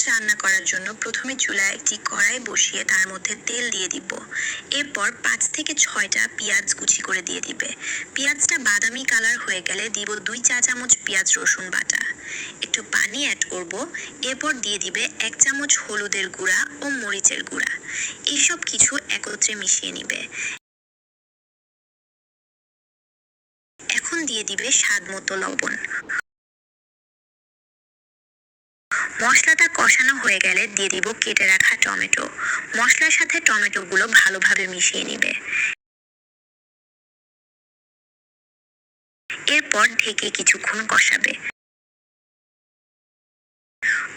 রান্না করার জন্য প্রথমে চুলায় একটি কড়াই বসিয়ে তার মধ্যে তেল দিয়ে দিব। এরপর 5 থেকে 6টা পেঁয়াজ কুচি করে দিয়ে দিবে। পেঁয়াজটা বাদামি কালার হয়ে গেলে দিব 2 চা চামচ পেঁয়াজ রসুন বাটা। একটু পানি অ্যাড করব। এরপর দিয়ে দিবে 1 চামচ হলুদের গুঁড়া ও মরিচের গুঁড়া। এইসব কিছু একত্রে মিশিয়ে নিবে। এখন দিয়ে দিবে স্বাদ মতো লবণ। মশলাটা কষানো হয়ে গেলে দিয়ে দিব কেটে রাখা টমেটো। মশলার সাথে টমেটোগুলো ভালোভাবে মিশিয়ে নিবে। এরপর ঢেকে কিছুক্ষণ কষাবে।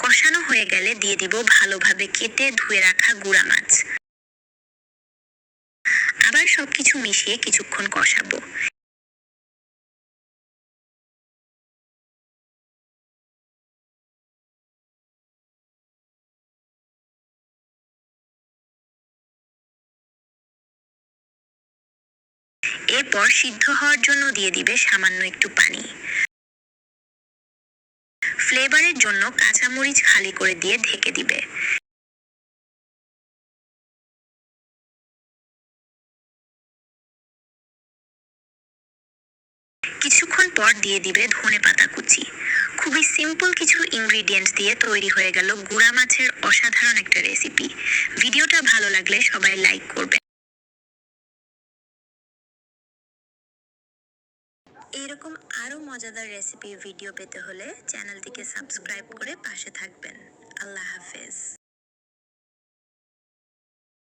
কষানো হয়ে গেলে দিয়ে দিব ভালোভাবে কেটে ধুয়ে রাখা গুঁড়া মাছ। আবার সবকিছু মিশিয়ে কিছুক্ষণ কষাবো। এরপর সিদ্ধ হওয়ার জন্য দিয়ে দিবে সামান্য একটু পানি। ফ্লেভারের জন্য কাঁচামরিচ খালি করে দিয়ে ঢেকে দিবে। কিছুক্ষণ পর দিয়ে দিবে ধনেপাতা কুচি। খুবই সিম্পল কিছু ইনগ্রিডিয়েন্টস দিয়ে তৈরি হয়ে গেল গুঁড়া মাছের অসাধারণ একটা রেসিপি। ভিডিওটা ভালো লাগলে সবাই লাইক করবে। এরকম আরো মজাদার রেসিপি ভিডিও পেতে হলে চ্যানেলটিকে সাবস্ক্রাইব করে পাশে থাকবেন। আল্লাহ হাফেজ।